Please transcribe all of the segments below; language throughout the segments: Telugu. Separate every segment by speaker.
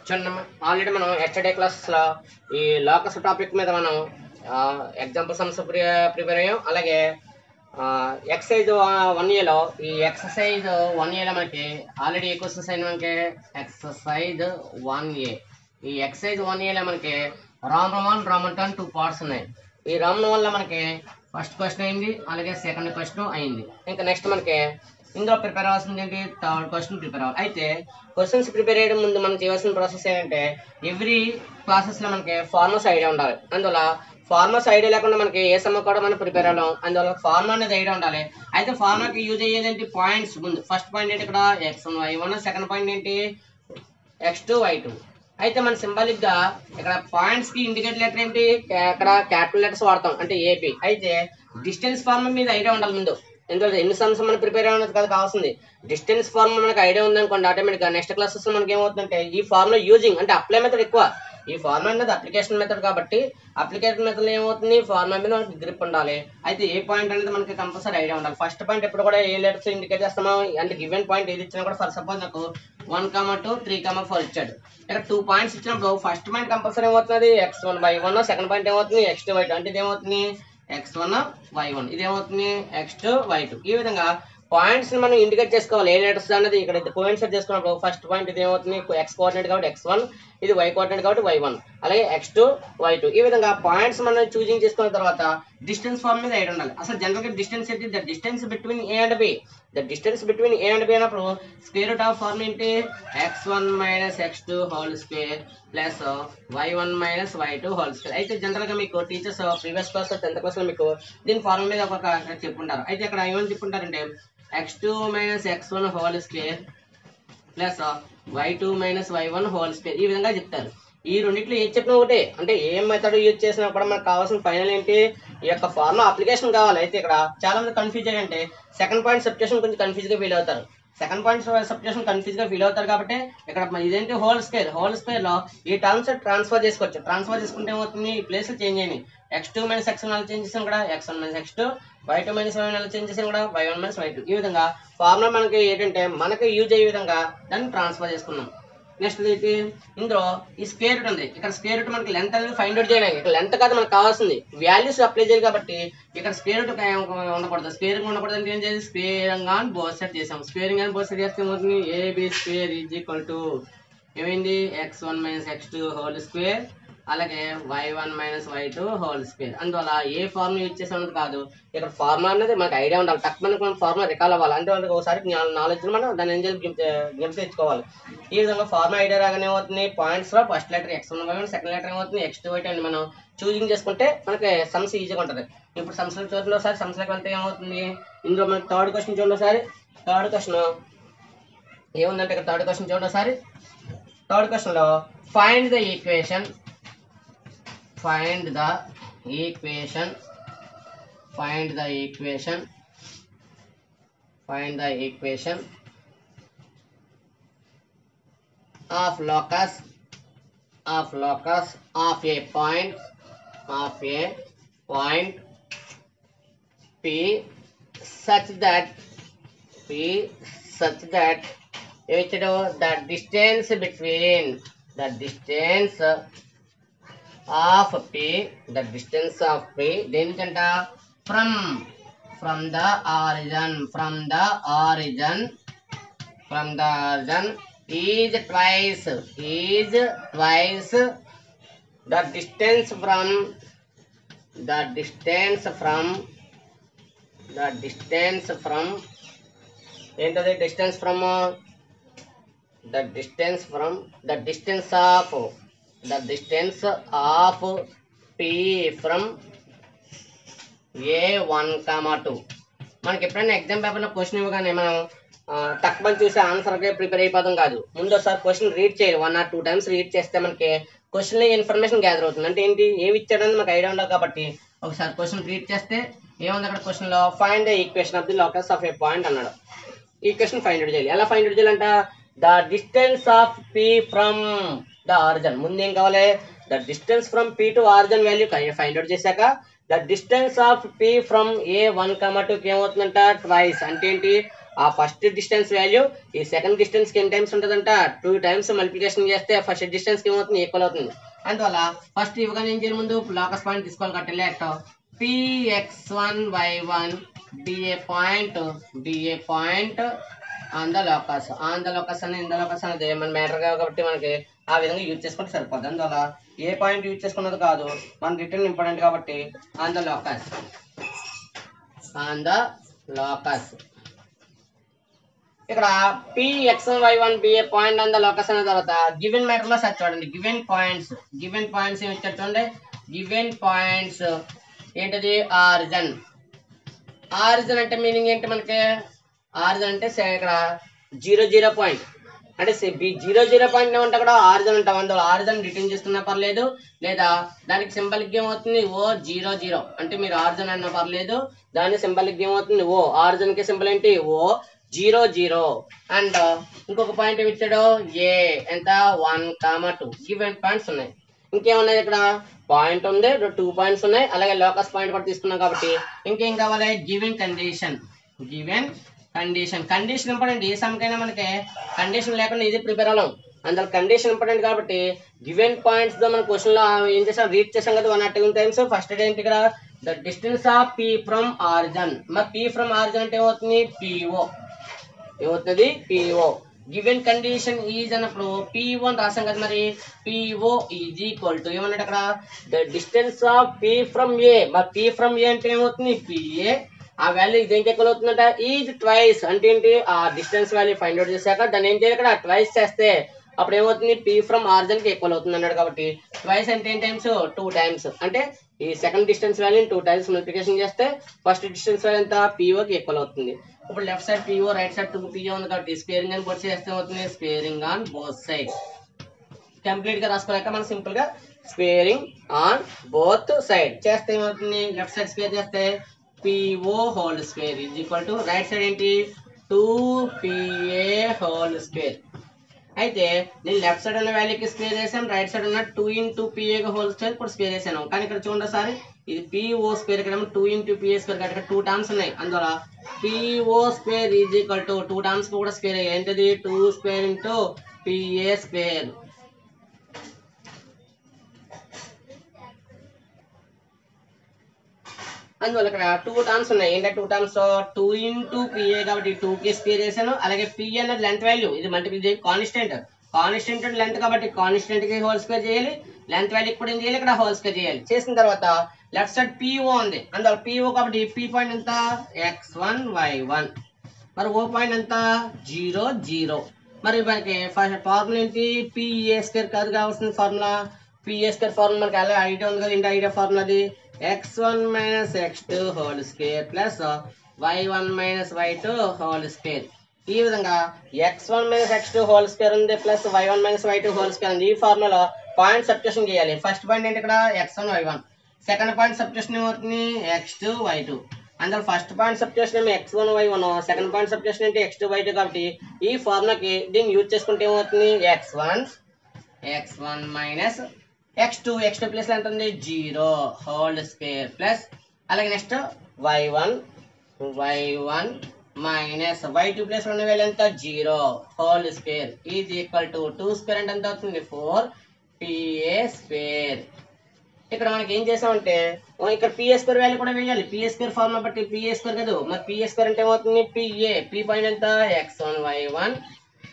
Speaker 1: చూడండి ఆల్రెడీ మనం ఎస్టర్డే క్లాస్లో ఈ లోకస్ టాపిక్ మీద మనం ఎగ్జాంపుల్ సమ్స్ ప్రిపేర్ అయ్యాం. అలాగే ఎక్సైజ్ 1Aలో ఈ ఎక్సర్సైజ్ 1Aలో మనకి ఆల్రెడీ ఏ క్వశ్చన్స్ అయినా మనకి ఎక్సర్సైజ్ 1A. ఈ ఎక్సర్సైజ్ 1Aలో మనకి రామన్ 1 రామన్ 2 2 పార్ట్స్ ఉన్నాయి. ఈ రామన్ వల్ల మనకి ఫస్ట్ క్వశ్చన్ అయింది, అలాగే సెకండ్ క్వశ్చన్ అయింది. ఇంకా నెక్స్ట్ మనకి ఇందులో ప్రిపేర్ అవ్వాల్సింది ఏంటి, థర్డ్ క్వశ్చన్ ప్రిపేర్ అవ్వాలి. అయితే క్వశ్చన్స్ ప్రిపేర్ చేయడం ముందు మనం చేయాల్సిన ప్రాసెస్ ఏంటంటే ఎవ్రీ క్లాసెస్లో మనకి ఫార్మర్స్ ఐడియా ఉండాలి. అందువల్ల ఫార్మర్స్ ఐడియా లేకుండా మనకి ఏ సమ్ కూడా మనం ప్రిపేర్ అవ్వడం. అందువల్ల ఫార్మర్ అనేది ఐడియా ఉండాలి. అయితే ఫార్మర్కి యూజ్ అయ్యేది ఏంటి, పాయింట్స్. ముందు ఫస్ట్ పాయింట్ ఏంటి ఇక్కడ x1 y1, సెకండ్ పాయింట్ ఏంటి x2 y2. అయితే మన సింబాలిక్ గా ఇక్కడ పాయింట్స్ కి ఇండికేట్ లెటర్ ఏంటి, ఇక్కడ క్యాపిటల్ లెటర్స్ వాడతాం, అంటే ఏపీ. అయితే డిస్టెన్స్ ఫార్మర్ మీద ఐడియా ఉండాలి ముందు. ఎందుకంటే ఎన్ని సమ్స్ మనం ప్రిపేర్ అవ్వడానికి కదా కావాల్సింది. డిస్టెన్స్ ఫార్ములా మనకి ఐడియా ఉందనుకోండి, ఆటోమేటిక్గా నెక్స్ట్ క్లాసెస్ మనకి ఏమవుతుందంటే ఈ ఫార్ములా యూజింగ్ అంటే అప్లై మెథడ్ ఎక్కువ. ఈ ఫార్ములా అనేది అప్లికేషన్ మెథడ్ కాబట్టి అప్లికేషన్ మెథడ్ ఏమవుతుంది, ఫార్ములా మీద మనకి గ్రిప్ ఉండాలి. అయితే ఏ పాయింట్ అనేది మనకి కంపల్సరీ ఐడియా ఉండాలి. ఫస్ట్ పాయింట్ ఎప్పుడు కూడా ఏ లెటర్స్ ఇండికేట్ చేస్తామో, అంటే గివెన్ పాయింట్ ఏది ఇచ్చినా కూడా, ఫర్ సపోజ్ నాకు 1, 2, 3, 4 ఇచ్చాడు. ఇక్కడ 2 పాయింట్స్ ఇచ్చినప్పుడు ఫస్ట్ పాయింట్ కంపల్సరీ ఏమవుతుంది x1 y1, సెకండ్ పాయింట్ ఏమవుతుంది x2 y2. అంటే ఇది ఏమవుతుంది x1 y1, ఇది ఏమవుతుంది x2 y2. ఈ విధంగా పాయింట్స్ ని మనం ఇండికేట్ చేసుకోవాలి. ఏ లెటర్స్ అనేది ఇక్కడ కోయిన్సైడ్ చేసుకున్నప్పుడు ఫస్ట్ పాయింట్ ఇది ఏమవుతుంది x కోఆర్డినేట్ కాబట్టి x1, ఇది y కోఆర్డినేట్ కాబట్టి y1, అలాగే x2 y2. ఈ విధంగా పాయింట్స్ మనం చూజింగ్ చేసుకున్న తర్వాత డిస్టెన్స్ ఫార్మ్ మీద ఐడియా ఉండాలి. అసలు జనరల్ గా డిస్టెన్స్ ఏంటి, the distance between A and B. The distance between A and B అన్నప్పుడు స్క్వేర్ రూట్ ఆఫ్ ఫార్మ్ ఏంటి, x1 minus x2 whole square plus y1 minus y2 whole square. అయితే జనరల్ గా మీకు teachers previous class 10th class లో మీకు దీని ఫార్ములా మీద ఒక చెప్పుంటారు. అయితే ఇక్కడ ఏమని చెప్పుంటారంటే x2 minus x1 whole square plus y2 minus y1 whole square. ఈ విధంగా చెప్తారు. ఈ రెండింటిలో ఏది చెప్పినా ఒకటే, అంటే ఏ మెథడ్ యూజ్ చేసినా కూడా మనకు కావాల్సిన ఫైనల్ ఏంటి, ఈ యొక్క ఫార్ములా అప్లికేషన్ కావాలి. అయితే ఇక్కడ చాలా మంది కన్ఫ్యూజ్ ఏంటంటే సెకండ్ పాయింట్ సబ్స్టిట్యూషన్ కొంచెం కన్ఫ్యూజ్ గా ఫీల్ అవుతారు. సెకండ్ పాయింట్ సబ్స్టిట్యూషన్ కన్ఫ్యూజ్ గా ఫీల్ అవుతారు కాబట్టి ఇక్కడ ఇదేంటి హోల్ స్క్వేర్. హోల్ స్క్వేర్ లో ఈ టర్మ్స్ ట్రాన్స్ఫర్ చేసుకోవచ్చు. ట్రాన్స్ఫర్ చేసుకుంటే ఏమవుతుంది, ఈ ప్లేస్ చేంజ్ అయినాయి. x2 మైనస్ x1 అలా చేంజ్ చేసాం కూడా x1 minus x2, y2 minus y1 అలా చేంజ్ చేసాం కూడా y1 మైనస్ y2. ఈ విధంగా ఫార్ములా మనకి ఏంటంటే మనకి యూజ్ అయ్యే విధంగా దాన్ని ట్రాన్స్ఫర్ చేసుకున్నాం. నెక్స్ట్ ఏంటి, ఇందులో ఈ స్క్వేర్ రూట్ ఉంది. ఇక్కడ స్క్వేర్ రూట్ మనకి లెంత్ అనేది ఫైండ్ అవుట్ చేయడానికి, ఇక్కడ లెంత్ కాదు మనకు కావాల్సింది, వాల్యూస్ అప్లై చేయాలి. కాబట్టి ఇక్కడ స్క్వేర్ రూట్ ఉండకూడదు. స్క్వేర్ ఉండకూడదు అంటే ఏం చేయాలి, స్క్వేరింగ్ ఆన్ బోత్ సైడ్ చేసాం. స్క్వేరింగ్ ఆన్ బోత్ సైడ్ చేస్తే ఏమవుతుంది, AB square is equal to ఏమైంది x1 minus x2 whole square అలాగే y1 minus y2 whole square. అందువల్ల ఏ ఫార్ములా యూజ్ చేసామన్నది కాదు, ఇక్కడ ఫార్ములా అనేది మనకు ఐడియా ఉండాలి. తక్కువ మనం ఫార్ములా రికాల్ అవ్వాలి. అంటే వాళ్ళకి ఒకసారి నాలెడ్జ్ మనం దాన్ని ఏం చేయాలి తెచ్చుకోవాలి. ఈ విధంగా ఫార్ములా ఐడియా రాగానే ఏమవుతుంది, పాయింట్స్ లో first letter x1 y1, second letter ఏమవుతుంది x2 y2 అని మనం చూజింగ్ చేసుకుంటే మనకి సమ్స్ ఈజీగా ఉంటుంది. ఇప్పుడు సమ్స్ చూడండి ఒకసారి. సమ్స్లోకి వెళ్తే ఏమవుతుంది, ఇందులో మనకి థర్డ్ క్వశ్చన్ చూడండి ఒకసారి. థర్డ్ క్వశ్చన్ ఏముందంటే ఇక్కడ థర్డ్ క్వశ్చన్ చూడండి ఒకసారి. థర్డ్ క్వశ్చన్ లో find the equation of locus of a point P such that the distance of P దేనికంట from the origin is twice the distance from ఏంటది, distance from P from A1, 2. మనకి ఎప్పుడైనా ఎగ్జామ్ పేపర్లో క్వశ్చన్ ఇవ్వగానే మనం తక్కువ చూసి ఆన్సర్కే ప్రిపేర్ అయిపోతాం కాదు. ముందు ఒకసారి క్వశ్చన్ రీడ్ చేయాలి. 1 or 2 times రీడ్ చేస్తే మనకి క్వశ్చన్లో ఇన్ఫర్మేషన్ గ్యాదర్ అవుతుంది. అంటే ఏంటి, ఏమి ఇచ్చాడని మనకు ఐడియా ఉండదు. కాబట్టి ఒకసారి క్వశ్చన్ రీడ్ చేస్తే ఏముంది అక్కడ క్వశ్చన్లో, find the equation of the locus of a point అన్నాడు. ఈక్వేషన్ ఫైండ్ అవుట్ చేయాలి. ఎలా ఫైండ్ అవుట్ చేయాలంట, the distance of P from the origin. ముందు ఏం కావాలి, the distance from P to origin value find out చేశాక the distance of P from A1, 2 ఏమవుతుందంట ట్వైస్. అంటే ఏంటి, ఆ ఫస్ట్ డిస్టెన్స్ వాల్యూ ఈ సెకండ్ డిస్టెన్స్ కి ఎన్ని టైమ్స్ ఉంటుందంట 2 టైమ్స్ మల్టిప్లికేషన్ చేస్తే ఫస్ట్ డిస్టెన్స్ కి ఏమవుతుంది ఈక్వల్ అవుతుంది. అందువల్ల ఫస్ట్ ఇవ్వగానే ఏం చేయాలి, ముందు లోకస్ పాయింట్ తీసుకోవాలి కాబట్టి let px1y1 be a point on the locus అని ఇన్ ద లోకస్ అనేది మన మ్యాటర్ కాబట్టి మనకి ఆ విధంగా యూజ్ చేసుకుంటే సరిపోతుంది. అందువల్ల ఏ పాయింట్ యూజ్ చేసుకున్నది కాదు, మన రిటర్న్ ఇంపార్టెంట్ కాబట్టి ఆన్ ద లోకస్ ఇక్కడ px1y1 be a point on the locus అన్న తర్వాత గివెన్ మ్యాటర్ లో సార్ చూడండి, గివెన్ పాయింట్స్ ఏమి ఇచ్చారు చూడండి. గివెన్ పాయింట్స్ ఏంటది, ఆరిజన్ అంటే మీనింగ్ ఏంటి, మనకి ఆరిజన్ అంటే ఇక్కడ 0 పాయింట్ అంటే 0 పాయింట్ ఏమంటే అక్కడ ఆరిజన్ అంటాం. అందులో ఆరిజన్ రిటర్న్ చేస్తున్నా పర్లేదు, లేదా దానికి సింబలిక్ ఏమవుతుంది O00 అంటే మీరు ఆరిజన్ అన్నా పర్లేదు, దాని సింబలిక్ ఏమవుతుంది ఓ, ఆరిజన్ కి సింబల్ ఏంటి O00. అండ్ ఇంకొక పాయింట్ ఏమి ఇచ్చాడు ఏ ఎంత 1, 2 గివెన్ పాయింట్స్ ఉన్నాయి. ఇంకేమున్నాయి ఇక్కడ పాయింట్ ఉంది, 2 పాయింట్స్ ఉన్నాయి, అలాగే లోకస్ పాయింట్ కూడా తీసుకున్నాం కాబట్టి ఇంకేం కావాలి, గివెన్ కండిషన్ ఇంపార్టెంట్. ఏ సమకైనా మనకి కండిషన్ లేకుండా ఇది ప్రిపేర్ అవ్వం, అందులో కండిషన్ ఇంపార్టెంట్ కాబట్టి గివెన్ పాయింట్స్ తో మన క్వశ్చన్ లో ఏం చేసాం, రీడ్ చేసాం కదా 1 టైమ్స్. ఫస్ట్ ఏంటి ఇక్కడ the distance of P from origin. మరి P ఫ్రమ్ ఆరిజన్ అంటే ఏమవుతుంది PO. గివెన్ కండిషన్ ఈజ్ అన్నప్పుడు P1 రాసాం కదా, మరి PO ఈజ్ ఈక్వల్ టు ఏమన్నట్టు అక్కడ the distance of P from A. మరి P ఫ్రమ్ ఏ అంటే ఏమవుతుంది PA. ఆ వాల్యూ దేనికి ఈక్వల్ అవుతుందంట ఈజ్ ట్వైస్. అంటే ఏంటి, ఆ డిస్టెన్స్ వాల్యూ ఫైండ్ అవుట్ చేశాక దాన్ని ఏం చేయాలి, ఇక్కడ ట్వైస్ చేస్తే అప్పుడు ఏమవుతుంది P ఫ్రమ్ ఆరిజన్ కి ఈక్వల్ అవుతుంది అన్నాడు. కాబట్టి ట్వైస్ అంటే ఏం టైమ్స్ 2 టైమ్స్, అంటే ఈ second distance value 2 times multiplication చేస్తే ఫస్ట్ డిస్టెన్స్ వాల్యూ ఎంత PO కి ఈక్వల్ అవుతుంది. ఇప్పుడు left side PO, right side 2PO ఉంది కాబట్టి స్క్వేరింగ్ అని బోత్ చేస్తే అవుతుంది squaring on both side. Complete గా రాసుకోలేక మనం సింపుల్ గా స్క్వేరింగ్ ఆన్ బోత్ సైడ్ చేస్తే ఏమవుతుంది, లెఫ్ట్ సైడ్ స్క్వేర్ చేస్తే PO whole square is equal to right side ఏంటి 2PA హోల్ స్క్వేర్. అయితే నేను లెఫ్ట్ సైడ్ ఉన్న వాల్యూకి స్క్వేర్ చేశాను, రైట్ సైడ్ ఉన్న 2 into PA హోల్ స్క్వేర్ కూడా స్క్వేర్ చేశాను. కానీ ఇక్కడ చూడండి సార్, ఇది PO స్క్వేర్, ఇక్కడ 2 into PA స్క్వేర్ కాబట్టి ఇక్కడ 2 టర్మ్స్ ఉన్నాయి. అందువల్ల PO square is equal to 2 terms కూడా స్క్వేర్ ఏంటది 2 స్క్వేర్ ఇంటూ PA స్క్వేర్. అందువల్ల ఇక్కడ 2 టర్మ్స్ ఉన్నాయి. ఏంటంటే 2 టర్మ్స్ 2 into PA కాబట్టి 2 కి స్క్వేర్ చేశాను. అలాగే P అనేది లెంత్ వాల్యూ, ఇది మల్టిప్లై కాన్స్టెంట్ లెంత్ కాబట్టి కాన్స్టెంట్ కి హోల్ స్క్వేర్ చేయాలి, లెంత్ వాల్యూ కూడా ఏం చేయాలి ఇక్కడ హోల్ స్క్వేర్ చేయాలి. చేసిన తర్వాత లెఫ్ట్ సైడ్ PO ఉంది, అందువల్ల PO కాబట్టి P పాయింట్ ఎంత x1y1, మరి O పాయింట్ ఎంత 0, మరి మనకి ఫార్ములా ఏంటి PA స్క్వేర్ కాదు కావాల్సిన ఫార్ములా. PA స్క్వేర్ ఫార్ములా మనకి అలా ఐడియా ఉంది కదా, ఏంటి ఐడియా ఫార్ములా అది x1 minus x2 whole square plus y1 minus y2 whole square. ఈ విధంగా x1 minus x2 whole square ఉంది plus y1 minus y2 whole square ఉంది. ఈ ఫార్ములా పాయింట్ సబ్స్టిట్యూషన్ చేయాలి. ఫస్ట్ పాయింట్ ఏంటి ఇక్కడ x1 y1, second point substitution ఏమవుతుంది x2 y2. అందులో ఫస్ట్ పాయింట్ సబ్స్టిట్యూషన్ ఏమో x1 y1, second point substitution ఏంటి x2 y2 కాబట్టి ఈ ఫార్ములాకి దీన్ని యూజ్ చేసుకుంటే ఏమవుతుంది x1 minus x2 ప్లేస్ ఎంత ఉంది 0 హోల్ స్క్వేర్ ప్లస్ అలాగే next y1 minus y2 place ఉన్న వాల్యూ ఎంత 0 whole square is equal to 2 square అంటే ఎంత అవుతుంది 4PA స్క్వేర్. ఇక్కడ మనకి ఏం చేసామంటే ఇక్కడ PA స్క్వేర్ వాల్యూ కూడా వేయాలి. PA స్క్వేర్ ఫార్ములా బట్టి PA స్క్వేర్ కదా, మరి PA స్క్వేర్ అంటే ఏమవుతుంది P పాయింట్ ఎంత x1 y1,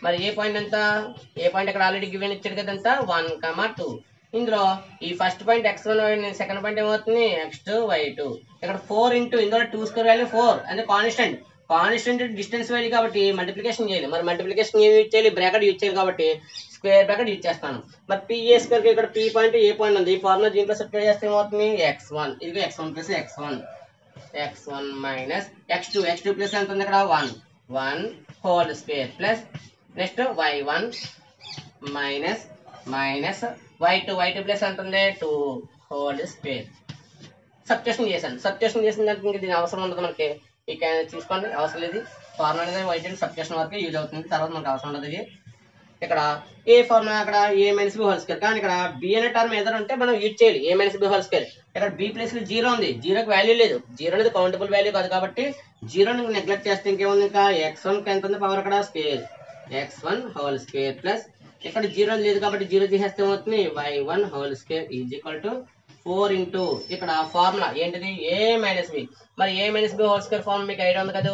Speaker 1: మరి ఏ పాయింట్ ఎంత ఏ పాయింట్ ఇక్కడ ఆల్రెడీ గివెన్ ఇచ్చాడు కదా ఎంత 1, 2. ఇందులో ఈ first point x1 y1, second point ఏమవుతుంది x2 y2. ఇక్కడ 4 ఇంటూ ఇందులో 2 స్క్వేర్ వాల్యూ 4 అంటే కాన్స్టెంట్ డిస్టెన్స్ వాల్యూ కాబట్టి మల్టిప్లికేషన్ చేయాలి. మరి మల్టిప్లికేషన్ ఏమి యూజ్ చేయాలి బ్రాకెట్ యూజ్ చేయాలి కాబట్టి స్క్వేర్ బ్రాకెట్ యూజ్ చేస్తాను. మరి PA స్క్వేర్ ఇక్కడ P పాయింట్ ఏ పాయింట్ ఉంది, ఈ ఫార్ములా దీంట్లో సబ్స్టిట్యూట్ చేస్తే ఏమవుతుంది x1 ఇది x1 plus x1 minus x2 plus ఎంత ఉంది ఇక్కడ 1 whole square plus next y1 minus y2 plus ఎంత ఉంది 2 హోల్ స్క్వేర్. సబ్స్టిట్యూషన్ చేసిన దానికి ఇంకా దీని అవసరం ఉండదు మనకి. ఇక చూసుకోండి అవసరం లేదు, ఫార్ములా అనేది y2 సబ్స్టిట్యూషన్ వరకు యూజ్ అవుతుంది, తర్వాత మనకు అవసరం ఉండదు. ఇక్కడ ఏ ఫార్ములా అక్కడ ఏ మైనస్ బి హోల్ స్క్వేర్, కానీ ఇక్కడ బి అనే టర్మ్ ఏదైనా ఉంటే మనం యూజ్ చేయాలి ఏ మైనస్ బి హోల్ స్క్వేర్. ఇక్కడ బి ప్లేస్ లో జీరో ఉంది, జీరోకి వాల్యూ లేదు, జీరో అనేది కౌంటబుల్ వాల్యూ కాదు కాబట్టి జీరోని నెగ్లెక్ట్ చేస్తే ఇంకేముంది, ఇంకా x1 ఎంత ఉంది పవర్ అక్కడ square, x1 whole square plus ఇక్కడ జీరో లేదు కాబట్టి జీరో తీసేస్తే ఏమవుతుంది y1 whole square is equal to 4 into ఇక్కడ ఫార్ములా ఏంటిది ఏ మైనస్ బి. మరి a minus b whole square form మీకు ఐడియా ఉంది కదా,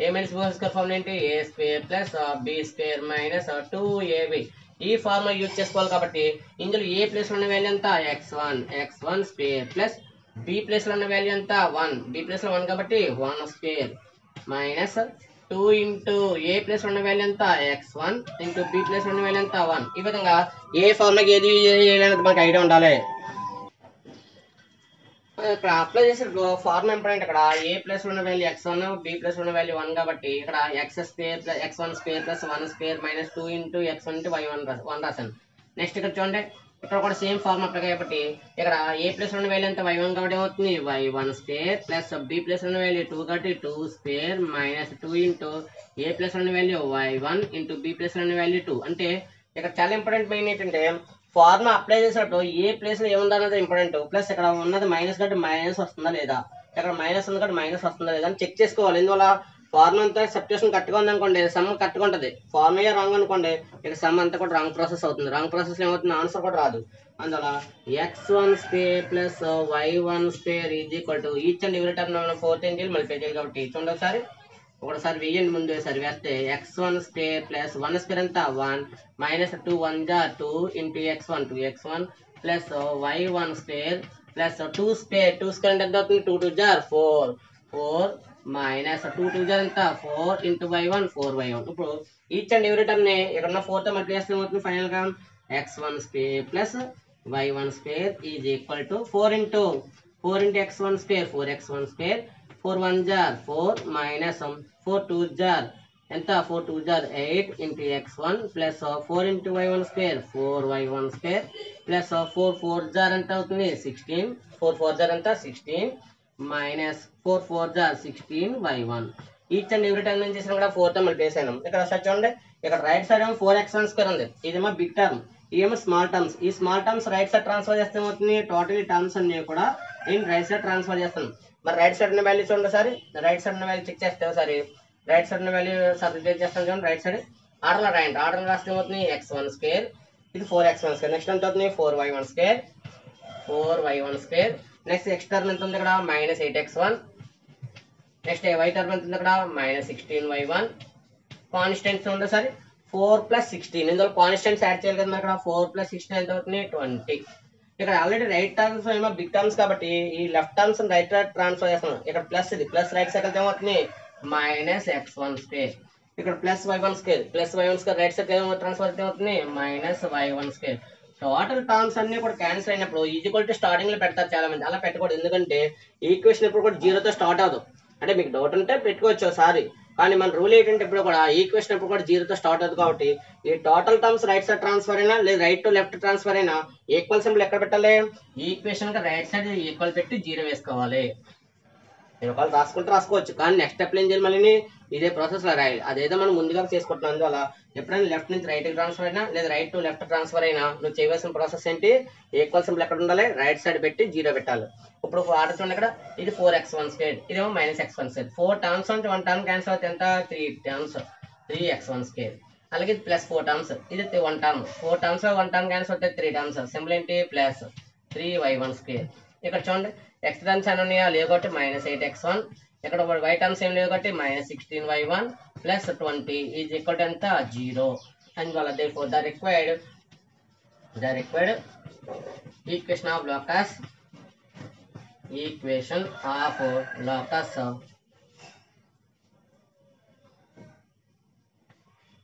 Speaker 1: a minus b whole square form ఏంటి a square plus b square minus 2ab. ఈ ఫార్ములా యూజ్ చేసుకోవాలి కాబట్టి ఇందులో ఏ ప్లేస్ లో ఉన్న వాల్యూ ఎంత x1 square plus B place లో ఉన్న వాల్యూ ఎంత 1, బి ప్లేస్ లో 1 కాబట్టి 1 square minus 2 into A place లో ఉన్న వాల్యూ ఎంత x1 ఇంటూ బి ప్లేస్ లో ఉన్న వాల్యూ ఎంత 1. ఈ విధంగా ఏ ఫార్ములాకి ఏది చేయాలనేది మనకు ఐడియా ఉండాలి. ఇక్కడ అప్లై చేసే ఫార్మ్ ఇంపార్టెంట్. ఇక్కడ ఏ ప్లేస్ ఉన్న వాల్యూ x1 బి ప్లేస్ ఉన్న వాల్యూ 1 కాబట్టి ఇక్కడ x square plus x1 square plus 1 square minus 2 into x1 into y1 రాశాను. నెక్స్ట్ ఇక్కడ చూడండి ఇక్కడ కూడా సేమ్ ఫార్మ్ అప్లై కాబట్టి ఇక్కడ ఏ ప్లేస్ ఉన్న వాల్యూ ఎంత y1 కాబట్టి ఏమవుతుంది y1 square plus B place ఉన్న వాల్యూ 2 కాబట్టి 2 square minus 2 into A place ఉన్న value y1 into B place ఉన్న వాల్యూ 2. అంటే ఇక్కడ చాలా ఇంపార్టెంట్ మెయిన్ ఏంటంటే ఫార్ములా అప్లై చేసినప్పుడు ఏ ప్లేస్ లో ఏముంది అన్నది ఇంపార్టెంట్. ప్లస్ ఇక్కడ ఉన్నది మైనస్ కాబట్టి మైనస్ వస్తుందా లేదా, ఇక్కడ మైనస్ ఉంది కాబట్టి మైనస్ వస్తుందా లేదా అని చెక్ చేసుకోవాలి. ఇందువల్ల ఫార్ములా అంతా సబ్స్టిట్యూషన్ కరెక్ట్గా ఉంది అనుకోండి సమ్ కరెక్ట్గా ఉంటుంది, ఫార్ములా రాంగ్ అనుకోండి ఇక సమ్ అంతా కూడా రాంగ్ ప్రాసెస్ అవుతుంది, రాంగ్ ప్రాసెస్ ఏమవుతుంది ఆన్సర్ కూడా రాదు. అందువల్ల x1 square plus y1 square is equal to each and every term 14 చేయాలి మళ్ళీ చేయాలి కాబట్టి చూడండి ఒకసారి వెయ్యండి ముందు సరి వేస్తే x1 స్క్వేర్ ప్లస్ 1 స్క్వేర్ ఎంత 1 మైనస్ 2 1 జా 2 into x1 plus y1 square plus 2 square అంటే ఎంత అవుతుంది 2 2 జా 4 మైనస్ 2 2 జా ఎంత 4 ఇంటూ y1 4y1. ఇప్పుడు ఈచ్ అండ్ ఎవరీ టర్మ్ ని ఇక్కడ ఉన్న 4 తో మల్టిప్లై చేస్తే ఏమవుతుంది ఫైనల్ గా x1 square plus y1 square is equal to 4 into x1 square 4x1 square 4 1 jar 4 minus 4 2 jar ఎంత 4 2 jar 8 into x1 plus 4 into y1 square 4y1 square plus 4 4 jar ఎంత అవుతుంది 16 4 4 jar ఎంత 16 minus 4 4 jar 16 y1. Each and every time నుంచి చేసిన కూడా 4 తో మళ్ళీ వేసాను. ఇక్కడ చూడండి ఇక్కడ రైట్ సైడ్ ఏమో 4x1 స్క్వేర్ ఉంది, ఇదేమో బిగ్ టర్మ్ ఇదేమో స్మాల్ టర్మ్స్. ఈ small terms right side transfer చేస్తే ఏమవుతుంది టోటల్ టర్మ్స్ అన్ని కూడా నేను రైట్ సైడ్ ట్రాన్స్ఫర్ చేస్తాను. మరి రైట్ సైడ్ ఉన్న వాల్యూ చూడండి ఒకసారి, రైట్ సైడ్ ఉన్న వాల్యూ చెక్ చేస్తే ఒకసారి రైట్ సైడ్ ఉన్న వాల్యూ సబ్స్టిట్యూట్ చేస్తాను చూడండి. రైట్ సైడ్ ఆర్డర్లో రాయండి, ఆర్డర్లో రాస్తే ఏమవుతుంది x1 స్క్వేర్ ఇది 4x1 స్క్వేర్ నెక్స్ట్ ఎంత అవుతుంది 4y1 square next x term ఎంత ఉంది ఇక్కడ minus 8x1 next y term ఎంత ఉంది ఇక్కడ మైనస్ 16y1 కాన్స్టెంట్స్ ఉంది సరే 4 ప్లస్ 16 ఇందులో కాన్స్టెంట్స్ యాడ్ చేయాలి కదా ఇక్కడ 4 ప్లస్ 16 ఎంత అవుతుంది 20. ఇక్కడ ఆల్రెడీ రైట్ టర్మ్స్ ఏమో బిగ్ టర్మ్స్ కాబట్టి ఈ left terms right side transfer చేస్తున్నాం. ఇక్కడ ప్లస్ ఇది ప్లస్ రైట్ సైడ్ ఏమవుతుంది మైనస్ x1 స్క్వేర్ ఇక్కడ plus y1 square right side transfer అవుతుంది minus y1 square. Total terms అన్ని కూడా క్యాన్సిల్ అయినప్పుడు ఈక్వల్ టు స్టార్టింగ్ లో పెడతారు చాలా మంది, అలా పెట్టకూడదు. ఎందుకంటే ఈక్వేషన్ ఇప్పుడు కూడా జీరోతో స్టార్ట్ అవుతుంది. అంటే మీకు డౌట్ ఉంటే పెట్టుకోవచ్చు ఒకసారి, కానీ మన రూల్ ఏంటంటే ఇప్పుడు కూడా ఈక్వేషన్ ఇప్పుడు కూడా జీరోతో స్టార్ట్ అవుతుంది కాబట్టి ఈ total terms right side transfer అయినా లేదా రైట్ టు లెఫ్ట్ ట్రాన్స్ఫర్ అయినా ఈక్వల్ సింబల్ ఎక్కడ పెట్టాలి ఈక్వేషన్ కి రైట్ సైడ్ ఈక్వల్ పెట్టి జీరో వేసుకోవాలి. నేను ఒకవేళ రాసుకుంటే రాసుకోవచ్చు, కానీ నెక్స్ట్ స్టెప్ ఏం చేయాలి మళ్ళీ ఇదే ప్రాసెస్ లో రాయాలి. అదేదో మనం ముందుగా చేసుకుంటున్నాం. అందువల్ల ఎప్పుడైనా లెఫ్ట్ నుంచి రైట్ ట్రాన్స్ఫర్ అయినా లేదా రైట్ టు లెఫ్ట్ ట్రాన్స్ఫర్ అయినా నువ్వు చేయవలసిన ప్రాసెస్ ఏంటి ఈక్వల్ సింబల్ ఎక్కడ ఉండాలి రైట్ సైడ్ పెట్టి జీరో పెట్టాలి. ఇప్పుడు ఆర్డర్ చూడండి ఇక్కడ ఇది 4x1 స్క్వేర్ ఇదేమో మైనస్ x1 స్క్వేర్ 4 టర్మ్స్ అంటే 1 టర్మ్ క్యాన్సిల్ అవుతుంది ఎంత 3 టర్మ్స్ 3x1 స్క్వేర్ అలాగే ప్లస్ 4 టర్మ్స్ ఇది 1 టర్మ్ 4 టర్మ్స్ 1 టర్మ్ క్యాన్సిల్ అవుతాయి 3 టర్మ్స్ సింబల్ ఏంటి ప్లస్ 3y1 స్క్వేర్. ఇక్కడ చూడండి x టర్మ్స్ అని ఉన్నాయా లేవు కాబట్టి మైనస్ 8x1 ఇక్కడ y టర్మ్స్ ఏం లేవు కాబట్టి minus 16y1 plus 20 is equal to ఎంత 0. అందువల్ల therefore the required equation of locus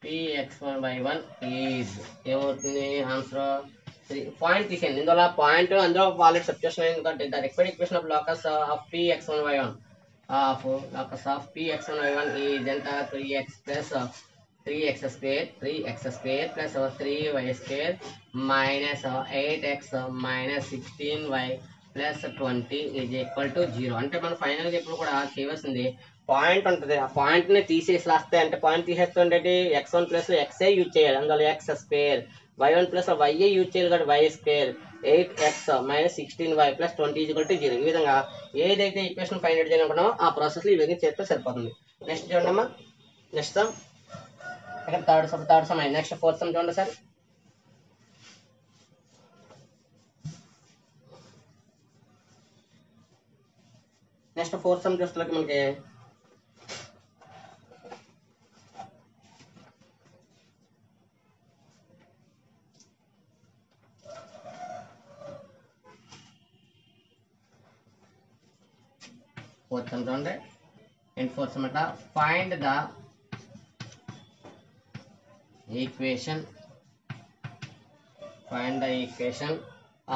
Speaker 1: px1y1 is ఏమవుతుంది ఆన్సర్ పాయింట్ తీసేయండి. ఇందులో పాయింట్ అందులో వాల్యూడ్ సబ్స్టిట్యూషన్ ఎందుకంటే the required equation of locus of px1y1 is ఎంత 3x square plus 3y square minus 8x minus 16y plus 20 is equal to 0. అంటే మనం ఫైనల్ గా ఇప్పుడు కూడా చేయవలసింది పాయింట్ ఉంటుంది, ఆ పాయింట్ని తీసేసి రాస్తే అంటే పాయింట్ తీసేస్తుంటే x1 ప్లస్ xఏ యూజ్ చేయాలి, అందులో x square, y1 plus y a use చేయాలి కాబట్టి y square, 8x minus 16y plus 20 0. ఈ విధంగా ఏదైతే ఈక్వేషన్ ఫైండ్ అవుట్ చేయాలనుకున్నామో ఆ ప్రాసెస్లో ఈ విధంగా చేస్తే సరిపోతుంది. నెక్స్ట్ చూడమ్మా, నెక్స్ట్ సమ్ ఇక్కడ థర్డ్ సమ్ అయింది. నెక్స్ట్ ఫోర్త్ సమ్ చూడండి సార్. నెక్స్ట్ ఫోర్త్ సమ్ చూస్తే మనకి ఫోర్త్ సమ్ చూడండి. అండ్ ఫోర్త్ సమ్ అంటే find the equation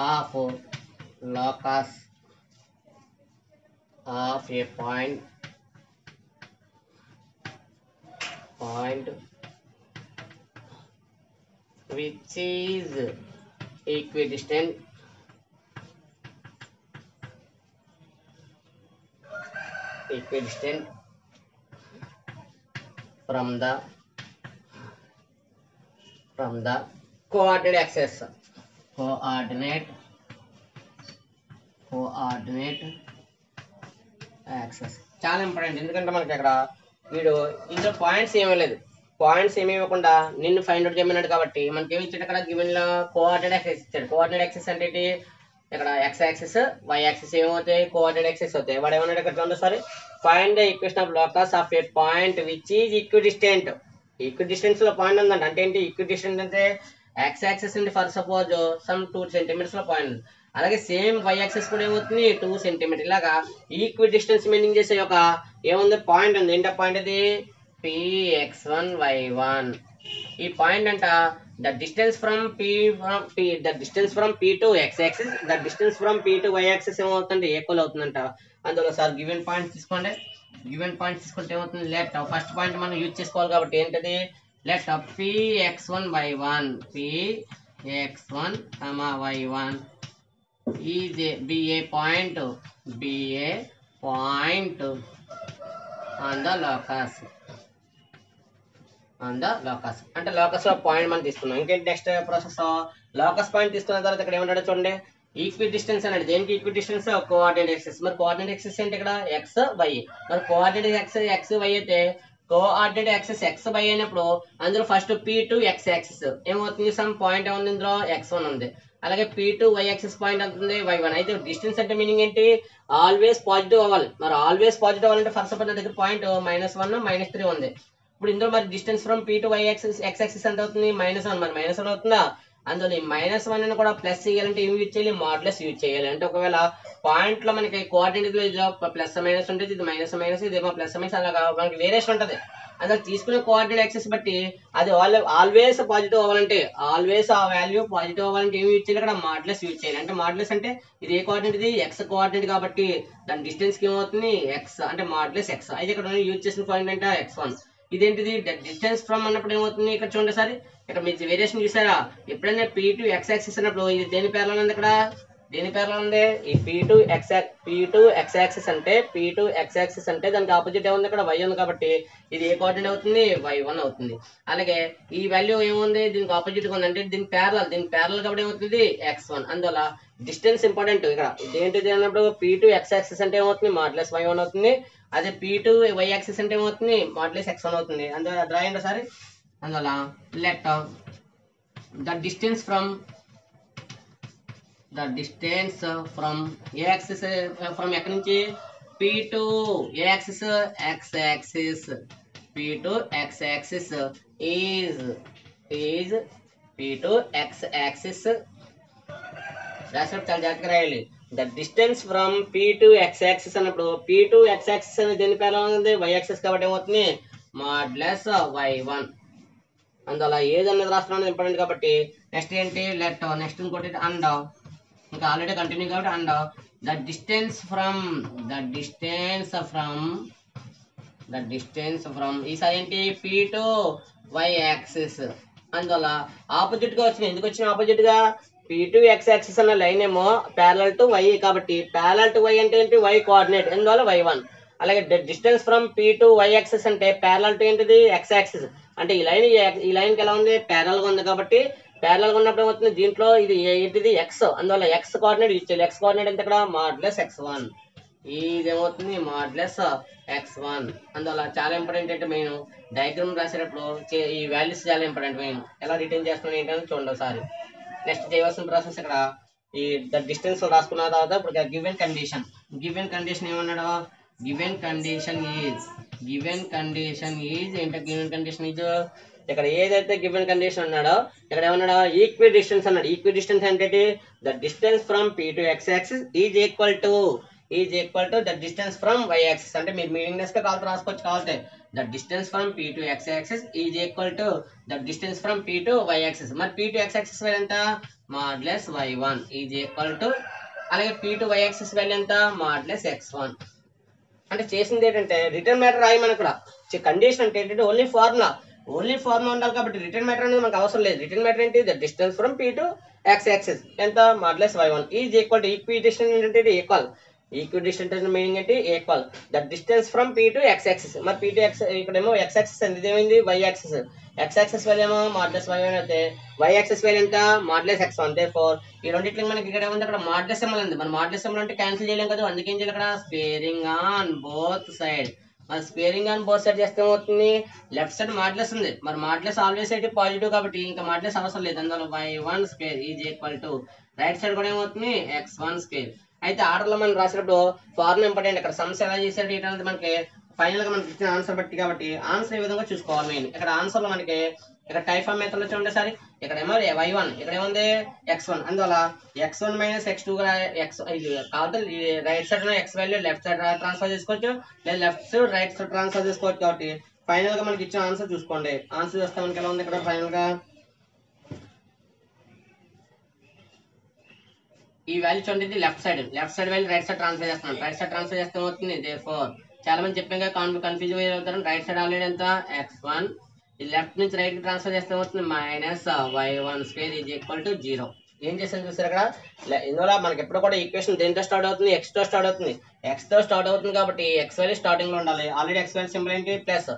Speaker 1: of locus of a point which is equidistant from the coordinate axis. Coordinate axis చాలా ఇంపార్టెంట్. ఎందుకంటే మనకి ఇక్కడ వీడు ఇందులో పాయింట్స్ ఏమీ లేదు, పాయింట్స్ ఏమి ఇవ్వకుండా నిన్ను ఫైండ్ అవుట్ చేయమన్నాడు కాబట్టి మనకి ఏమి ఇచ్చాడు ఇక్కడ గివెన్ లో కోఆర్డినేట్ యాక్సిస్ ఇచ్చాడు. కోఆర్డినేట్ యాక్సిస్ అంటే ఏంటి, ఇక్కడ x యాక్సిస్ y యాక్సిస్ ఏమవుతాయి, కోఆర్డినేట్ యాక్సిస్ అవుతాయి. వాడు ఏమన్నాడు ఇక్కడ చూడండి sorry, find the equation of locus of a point which is equidistant. Equidistance లో పాయింట్ ఉందండి, అంటే ఏంటి ఈక్విడిస్టెంట్ అంటే x యాక్సిస్ అండి ఫర్ సపోజ్ సమ్ 2 సెంటీమీటర్స్ లో పాయింట్, అలాగే సేమ్ y యాక్సిస్ కూడా ఏమవుతుంది 2 సెంటీమీటర్. ఇలాగా ఈక్వి డిస్టెన్స్ మీనింగ్ చేసే ఒక ఏముంది పాయింట్ ఉంది. ఏంటో పాయింట్ ఇది px1 y1. ఈ పాయింట్ అంట the distance from p to x axis, the distance from p to y axis ఏమవుతుంది ఈక్వల్ అవుతుందంట. అందులో సార్ గివెన్ పాయింట్స్ తీసుకోండి. గివెన్ పాయింట్స్ తీసుకుంటే ఏమవుతుంది, లెట్ ఫస్ట్ పాయింట్ మనం యూజ్ చేసుకోవాలి కాబట్టి ఏంటది, let px1 y1 is be a point on the locus. అంటే లోకస్ లో పాయింట్ మనం తీసుకున్నాం. ఇంకేంటి నెక్స్ట్ ప్రాసెస్, లోకస్ పాయింట్ తీసుకున్న తర్వాత ఇక్కడ ఏమంటాడో చూడండి, ఈక్వి డిస్టెన్స్ అనేది దేనికి ఈక్వి డిస్టెన్స్, కోఆర్డినేట్ యాక్సిస్. మరి కోఆర్డినేట్ యాక్సిస్ అంటే ఇక్కడ x y, మరి కోఆర్డినేట్ యాక్సిస్ x y అయితే కోఆర్డినేట్ యాక్సిస్ x y అయినప్పుడు అందులో first p to x axis ఏమవుతుంది, సమ్ పాయింట్ ఏముంది ఇందులో x1 ఉంది, అలాగే p to y axis point అవుతుంది y1. అయితే డిస్టెన్స్ అంటే మీనింగ్ ఏంటి, ఆల్వేస్ పాజిటివ్ అవ్వాలి. మరి ఆల్వేస్ పాజిటివ్ అవ్వాలంటే ఫస్ట్ ఆఫ్ ఆల్ నా దగ్గర పాయింట్ -1 -3 ఉంది. ఇప్పుడు ఇందులో మరి distance from p to y axis x axis ఎంత అవుతుంది, -1. మరి -1 అవుతుందా, అందులో ఈ -1 కూడా ప్లస్ చేయాలంటే ఏమి యూజ్ చేయాలి, మాడ్యులస్ యూజ్ చేయాలి. అంటే ఒకవేళ పాయింట్ లో మనకి కోఆర్డినేట్ ప్లస్ మైనస్ ఉంటుంది, ఇది మైనస్ ఇదేమో ప్లస్ మైనస్, అలాగా మనకి వేరియేషన్ ఉంటుంది. అందులో తీసుకునే కోఆర్డినేట్ యాక్సిస్ బట్టి అది ఆల్వేస్ పాజిటివ్ అవ్వాలంటే, ఆల్వేస్ ఆ వాల్యూ పాజిటివ్ అవ్వాలంటే ఏమి యూజ్ చేయాలి, ఇక్కడ మాడ్యులస్ యూజ్ చేయాలి. అంటే మాడ్యులస్ అంటే ఇది ఏ కోఆర్డినేట్, ఇది x కోఆర్డినేట్ కాబట్టి దాని డిస్టెన్స్ కి ఏమవుతుంది x, అంటే మాడ్యులస్ x. అయితే ఇక్కడ యూజ్ చేసిన పాయింట్ అంటే x1. ఇదేంటిది డిస్టెన్స్ ఫ్రమ్ అన్నప్పుడు ఏమవుతుంది, ఇక్కడ చూడండి సార్, ఇక్కడ మీరు వేరియేషన్ చూసారా, ఎప్పుడైనా p to x యాక్సిస్ అన్నప్పుడు ఇది దేని ప్యారలల్ ఉంది, ఇక్కడ దేని ప్యారలల్ ఉంది, ఈ p to x యాక్సిస్ అంటే దానికి ఆపోజిట్ ఏముంది, ఇక్కడ y ఉంది కాబట్టి ఇది ఏ కోఆర్డినేట్ అవుతుంది, y1 అవుతుంది. అలాగే ఈ వాల్యూ ఏముంది దీనికి ఆపోజిట్ గా ఉంది, అంటే దీనికి ప్యారలల్ కాబట్టి ఏమవుతుంది x1. అందువల్ల డిస్టెన్స్ ఇంపార్టెంట్. ఇక్కడ ఏంటిది అన్నప్పుడు p to x యాక్సిస్ అంటే ఏమవుతుంది, మాడ్యులస్ y1 అవుతుంది. అదే p to y యాక్సిస్ అంటే ఏమవుతుంది, మాడ్యులస్ x1 అవుతుంది. అందువల్ల డ్రాయింగ్ సారీ, అందువల్ల let the distance from A axis, from ఎక్కడి నుంచి p to A axis, x axis, p to x axis is p to x axis. రాసినప్పుడు చాలా జాగ్రత్తగా రాయాలి. The distance from p to x axis అన్నప్పుడు p to x యాక్సిస్ అనేది దేని ప్యారలల్ ఉంది, y యాక్సిస్ కాబట్టి ఏమవుతుంది, మాడ్యులస్ y1. అందువల్ల ఏది అన్నది రాస్తున్నాను ఇంపార్టెంట్ కాబట్టి నెక్స్ట్ ఏంటి, లెట్ నెక్స్ట్ ఇంకోటి అండ్, ఇంకా ఆల్రెడీ కంటిన్యూ కాబట్టి అండ్ ద డిస్టెన్స్ ఫ్రమ్ ఈసారి ఏంటి p to y యాక్సిస్. అందువల్ల ఆపోజిట్ గా వచ్చినాయి. ఎందుకు వచ్చిన ఆపోజిట్ గా, p to x యాక్సిస్ అన్న లైన్ ఏమో ప్యారలల్ టు y కాబట్టి ప్యారలల్ టు y అంటే ఏంటి, y కోఆర్డినేట్, అందువల్ల y1. అలాగే distance from P to why axis అంటే ప్యారలల్ టు ఏంటిది ఎక్స్ యాక్సిస్. అంటే ఈ లైన్కి ఎలా ఉంది, ప్యారలల్ గా ఉంది కాబట్టి ప్యారలల్ గా ఉన్నప్పుడు ఏమవుతుంది, దీంట్లో ఇది ఏంటిది ఎక్స్, అందువల్ల ఎక్స్ కోఆర్డినేట్ ఇచ్చేది. ఎక్స్ కోఆర్డినేట్ ఎంత ఇక్కడ మాడ్యులస్ x1, ఇది ఏమవుతుంది మాడ్యులస్ x1. అందువల్ల చాలా ఇంపార్టెంట్ అంటే మెయిన్ డయాగ్రామ్ రాసేటప్పుడు ఈ వాల్యూస్ చాలా ఇంపార్టెంట్. మెయిన్ ఎలా రిటైన్ చేస్తున్నాను ఏంటని చూడండి ఒకసారి. నెక్స్ట్ చేయవలసిన ప్రాసెస్ ఇక్కడ ఈ డిస్టెన్స్ రాసుకున్న తర్వాత ఇప్పుడు గివెన్ కండిషన్ ఏమన్నాడు, గివెన్ కండిషన్ ఈజ్ ఏంటో గివెన్ కండిషన్ ఈజ్ ఇక్కడ ఏదైతే గివెన్ కండిషన్ అన్నాడో ఇక్కడ ఏమన్నాడో ఈక్వి డిస్టెన్స్ అన్నాడు. ఈక్వి డిస్టెన్స్ అంటే the distance from P to X axis is equal to the distance from Y axis. అంటే మీరు మీనింగ్లెస్ గా కావాలి రాసుకోవచ్చు కావాలి. The distance from P to X axis is equal to the distance from P to why axis. మరి P to X axis value ఎంత modulus y1 is equal to, అలాగే P to why axis value ఎంత మాడ్యులస్ x1. అంటే చేసింది ఏంటంటే రిటర్న్ మ్యాటర్ రాయి. మనకు కూడా కండిషన్ అంటే ఏంటంటే ఓన్లీ ఫార్ములా ఉండాలి కాబట్టి రిటర్న్ మ్యాటర్ అనేది మనకు అవసరం లేదు. రిటర్న్ మ్యాటర్ ఏంటి, the distance from P to X axis ఎంత modulus y1 is equal to equidistance ఏంటంటే ఈక్వల్. ఈక్వి డిస్టెన్స్ అంటే మీనింగ్ ఏంటి equal the distance from P to X axis. మరి పీ టు ఎక్స్ ఇక్కడేమో ఎక్స్ యాక్సిస్ అండి, ఇదేమైంది y axis. X axis value ఏమో మాడ్యులస్ y1 అయితే వై యాక్సిస్ వాల్యూ ఎంత మాడ్యులస్ x1. దేర్ఫోర్ ఈ రెండిట్లో మనకి ఇక్కడ ఏముంది, అక్కడ మాడ్యులస్ సింబల్ ఉంది. మన మాడ్యులస్ సింబల్ అంటే క్యాన్సిల్ చేయలేం కదా, అందుకే ఏం చేయాలి అక్కడ స్పేరింగ్ ఆన్ బోత్ సైడ్. మరి స్పేరింగ్ ఆన్ బోత్ సైడ్ చేస్తే ఏమవుతుంది, లెఫ్ట్ సైడ్ మాడ్యులస్ ఉంది. మరి మాడ్యులస్ ఆల్వేస్ అయితే పాజిటివ్ కాబట్టి ఇంకా మాడ్యులస్ అవసరం లేదు. అందువల్ల y1 square is equal to right side కూడా ఏమవుతుంది x1 స్క్వేర్. అయితే ఆర్డర్ లో మనం రాసేటప్పుడు ఫార్ములా ఇంపార్టెంట్. ఇక్కడ సమస్య ఎలా చేసేది ఏంటంటే మనకి ఫైనల్ గా మనకి ఇచ్చిన ఆన్సర్ బట్టి కాబట్టి ఆన్సర్ ఏ విధంగా చూసుకోవాలి. మెయిన్ ఇక్కడ ఆన్సర్ లో మనకి ఇక్కడ టైప్ ఆఫ్ మెథడ్ లో చూడండి సారి. ఇక్కడ ఏమో y1, ఇక్కడ ఏముంది x1. అందువల్ల x1 మైనస్ x2 కావాలి. Right side x value left side transfer చేసుకోవచ్చు, లేదా left side right side transfer చేసుకోవచ్చు. కాబట్టి ఫైనల్ గా మనకి ఇచ్చిన ఆన్సర్ చూసుకోండి. ఆన్సర్ చూస్తే మనకి ఎలా ఉంది, ఇక్కడ ఫైనల్ గా ఈ వాల్యూ చూడండి, left side value right side transfer చేస్తున్నాను. రైట్ సైడ్ ట్రాన్స్ఫర్ చేస్తే అవుతుంది దేర్ఫోర్ చాలా మంది చెప్పాక కన్ఫ్యూజ్ అవుతారు. రైట్ సైడ్ ఆల్రెడీ ఎంత x1, ఇది లెఫ్ట్ నుంచి రైట్ కి ట్రాన్స్ఫర్ చేస్తే అవుతుంది minus y1 square is equal to 0. ఏం చేసాను చూసారు అక్కడ. ఇందులో మనకి ఎప్పుడు కూడా ఈక్వేషన్ దేంతో స్టార్ట్ అవుతుంది, x తో స్టార్ట్ అవుతుంది. x తో స్టార్ట్ అవుతుంది కాబట్టి x వాల్యూ స్టార్టింగ్ లో ఉండాలి. ఆల్రెడీ x వాల్యూ సింబల్ ఏంటి plus,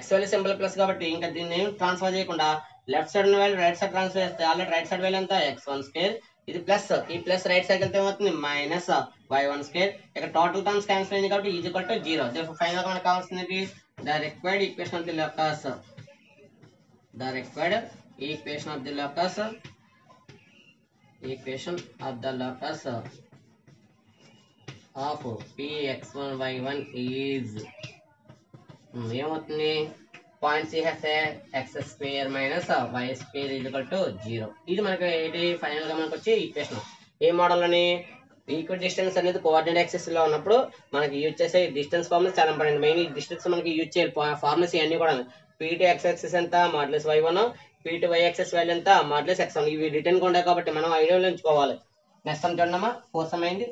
Speaker 1: x value symbol plus కాబట్టి ఇంకా దీన్ని ట్రాన్స్ఫర్ చేయకుండా లెఫ్ట్ సైడ్ ఉన్న వాల్యూ రైట్ సైడ్ ట్రాన్స్ఫర్ చేస్తే ఆల్రెడీ రైట్ సైడ్ వాల్యూ ఎంత x1 స్క్వేర్, ఇది ప్లస్, ఈ ప్లస్ రైట్ సైడ్ వెళ్తే ఏమవుతుంది మైనస్ y1 స్క్వేర్. ఇక్కడ టోటల్ టర్మ్స్ క్యాన్సిల్ అయింది కాబట్టి is equal to 0. Therefore final గా మనకు కావాల్సింది the required equation of the locus. equation of the locus of px1 y1 is ఏమవుతుంది point C has x square minus y square is equal to 0. ఇది మనకి ఏంటి ఫైనల్ గా మనకు వచ్చి ఈక్వేషన్. ఏ మోడల్ అని ఈక్వల్ డిస్టెన్స్ అనేది కోఆర్డినేట్ యాక్సిస్ లో ఉన్నప్పుడు మనకి యూజ్ చేసే డిస్టెన్స్ ఫార్ములా చాలా ఇంపార్టెంట్. మెయిన్ ఈ డిస్టెన్స్ మనకి యూజ్ చేయాలి ఫార్ములాస్ అన్ని కూడా. పీ టు ఎక్స్ యాక్సిస్ ఎంత modulus y1, P to why axis value ఎంత మాడ్యులస్ x1. ఇవి రిటర్న్ గా ఉంటాయి కాబట్టి మనం ఐడియాలో ఉంచుకోవాలి. నెక్స్ట్ సమ్ చూడమ్మా, 4 సమ్ అయింది.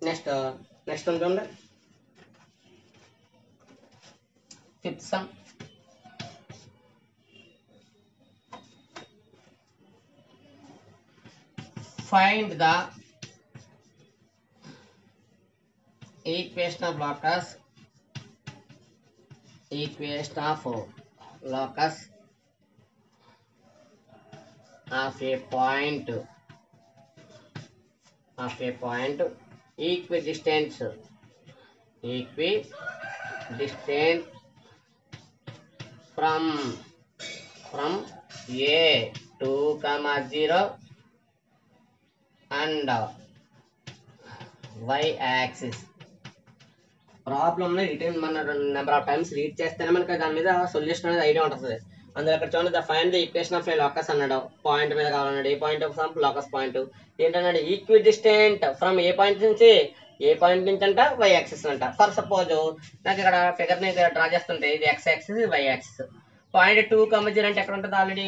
Speaker 1: నెక్స్ట్ చూడండి 5th some. Find the equation of locus of a point equidistant from a 2, 0 and y axis. Problem ని రిటర్న్ మన నెంబర్ ఆఫ్ టైమ్స్ రీడ్ చేస్తేనే మనకి దాని మీద సొల్యూషన్ అనేది ఐడియా ఉంటుంది. అందులో ఇక్కడ చూడండి the find the equation of a locus అన్నాడు. పాయింట్ మీద కావాలన్నాడు. A point of some locus point ఏంటన్నాడు ఈక్విడిస్టెంట్ ఫ్రమ్ ఏ పాయింట్ నుంచి అంట వై యాక్సిస్ అంట. ఫర్ సపోజ్ నాకు ఇక్కడ ఫిగర్ ని డ్రా చేస్తుంటే ఇది x axis y axis. Point 2, 0 అంటే ఎక్కడ ఉంటుంది ఆల్రెడీ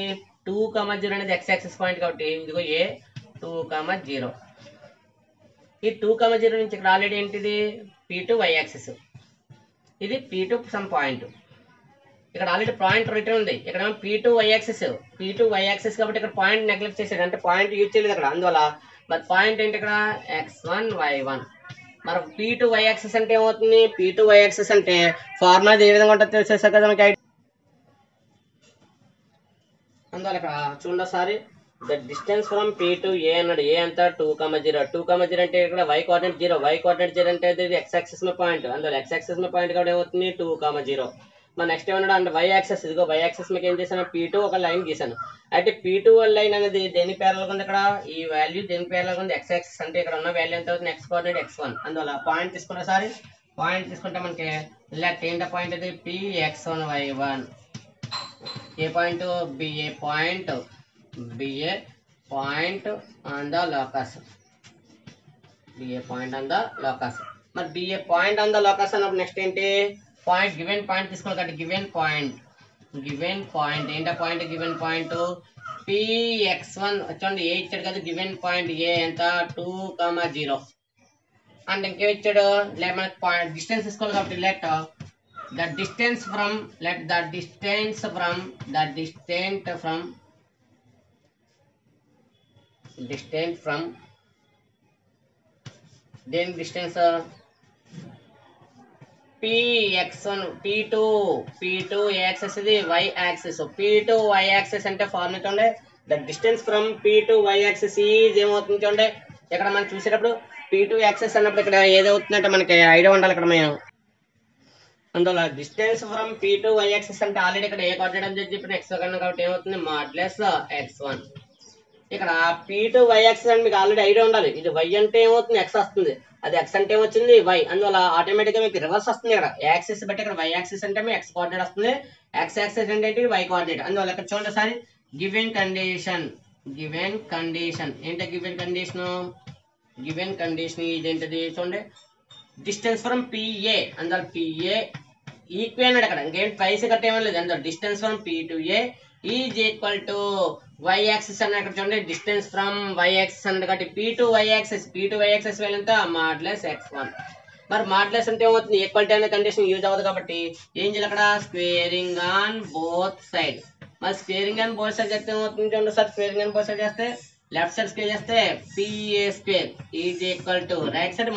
Speaker 1: 2, 0 అనేది x యాక్సిస్ పాయింట్ కాబట్టి ఇదిగో ఏ 2, 0. ఈ 2, 0 నుంచి ఇక్కడ ఆల్రెడీ ఏంటిది P2 y యాక్సిస్, ఇది P2 సమ్ పాయింట్, ఇక్కడ ఆల్రెడీ పాయింట్ రిటర్న్ ఉంది. ఇక్కడ P2 y యాక్సిస్ కాబట్టి ఇక్కడ పాయింట్ నెగ్లెక్ట్ చేసాడు, అంటే పాయింట్ యూజ్ చేయలేదు అక్కడ. అందువల్ల మరి పాయింట్ ఏంటి ఇక్కడ x1 y1. మరి P2 y యాక్సిస్ అంటే ఏమవుతుంది? P2 y యాక్సిస్ అంటే ఫార్ములా ఏ విధంగా ఉంటుందో తెలిసేసా కదా మనకి. అందువల్ల ఇక్కడ చూడండి ఒకసారి, the distance from P to A అన్నాడు. ఏ అంతా 2,0. 2,0 అంటే ఇక్కడ y కోఆర్డినేట్ 0. y కోఆర్డినేట్ 0 అంటే ఇది x యాక్సిస్ में పాయింట్. అందువల్ల x యాక్సిస్ में పాయింట్ కాబట్టి ఏమవుతుంది 2,0. మరి నెక్స్ట్ ఏమన్నాడు అంటే y యాక్సిస్. ఇదిగో y యాక్సిస్ మీకు ఏం చేశాను, P2 ఒక లైన్ గీసాను. అయితే P2 లైన్ అనేది దేని ప్యారలల్ గా ఉంది? ఇక్కడ ఈ వాల్యూ దేని ప్యారలల్ గా ఉంది? x axis. అంటే ఇక్కడ ఉన్న వాల్యూ ఎంత అవుతుంది? x coordinate x1. అందువల్ల పాయింట్ తీసుకుంటే సారి పాయింట్ తీసుకుంటే మనకి లెఫ్ట్ ఏంటో పాయింట్ అది Px1 y1. A point? BA point on the locus. BA point on the locus. మరి BA point on the locus అన్నప్పుడు నెక్స్ట్ ఏంటి? పాయింట్ గివెన్ పాయింట్ తీసుకోవాలి కాబట్టి గివెన్ పాయింట్ ఏంటో పాయింట్? గివెన్ పాయింట్ Px1 చూడండి, ఏ ఇచ్చాడు కదా గివెన్ పాయింట్. ఏ ఎంత? 2,0. అండ్ ఇంకేం ఇచ్చాడు? మనకి పాయింట్ డిస్టెన్స్ తీసుకోవాలి కాబట్టి let the distance from then distance Px1 P2 axis ఇది y axis. P2 y axis అంటే ఫార్ములా చూడండి, the distance from P2 y axis is ఏమవుతుంది చూడండి. ఇక్కడ మనం చూసేటప్పుడు P2 యాక్సిస్ అన్నప్పుడు ఇక్కడ ఏదవుతుందంటే మనకి ఐడియా ఉండాలి ఇక్కడ మేము. అందువల్ల distance from P2 y axis అంటే ఆల్రెడీ ఇక్కడ ఏ కోఆర్డినేట్ అని చెప్పి x కన్నా కాబట్టి ఏమవుతుంది మాడ్యులస్ x1. ఇక్కడ P2 y యాక్సిస్ అంటే మీకు ఆల్రెడీ ఐడియా ఉండాలి. ఇది y అంటే ఏమవుతుంది x వస్తుంది, అది x అంటే ఏమొచ్చింది y. అందువల్ల ఆటోమేటిక్ గా మీకు రివర్స్ వస్తుంది. ఇక్కడ యాక్సిస్ బట్టి ఇక్కడ y యాక్సిస్ అంటే మీకు x కోఆర్డినేట్ వస్తుంది, x యాక్సిస్ అంటే y కోఆర్డినేట్. అందువల్ల ఇక్కడ చూడండి ఒకసారి గివెన్ కండిషన్ ఏంటి? గివెన్ కండిషన్ ఇదేంటిది చూడండి, డిస్టెన్స్ ఫ్రమ్ PA. అందువల్ల PA ఈక్వల్ అన్నాడు అక్కడ, ఇంకేం పైసా కట్టేమని లేదు. అందువల్ల distance from P to A is equal to y axis అన్న. ఇక్కడ చూడండి డిస్టెన్స్ ఫ్రమ్ y యాక్సిస్ అన్నాడు కాబట్టి P2 y యాక్సిస్ వాల్యూ ఎంత? Modulus x1. మరి మాడ్యులస్ అంటే ఏమవుతుంది? ఈక్వాలిటీ అనే కండిషన్ యూజ్ అవ్వదు కాబట్టి ఏం చేయాలి అక్కడ? Squaring on both side. మరి స్క్వేరింగ్ ఆన్ బోత్ సైడ్ చేస్తే ఏమవుతుంది చూడండి sir. Squaring on both side చేస్తే లెఫ్ట్ సైడ్ స్క్వేర్ చేస్తే PA² is equal to right side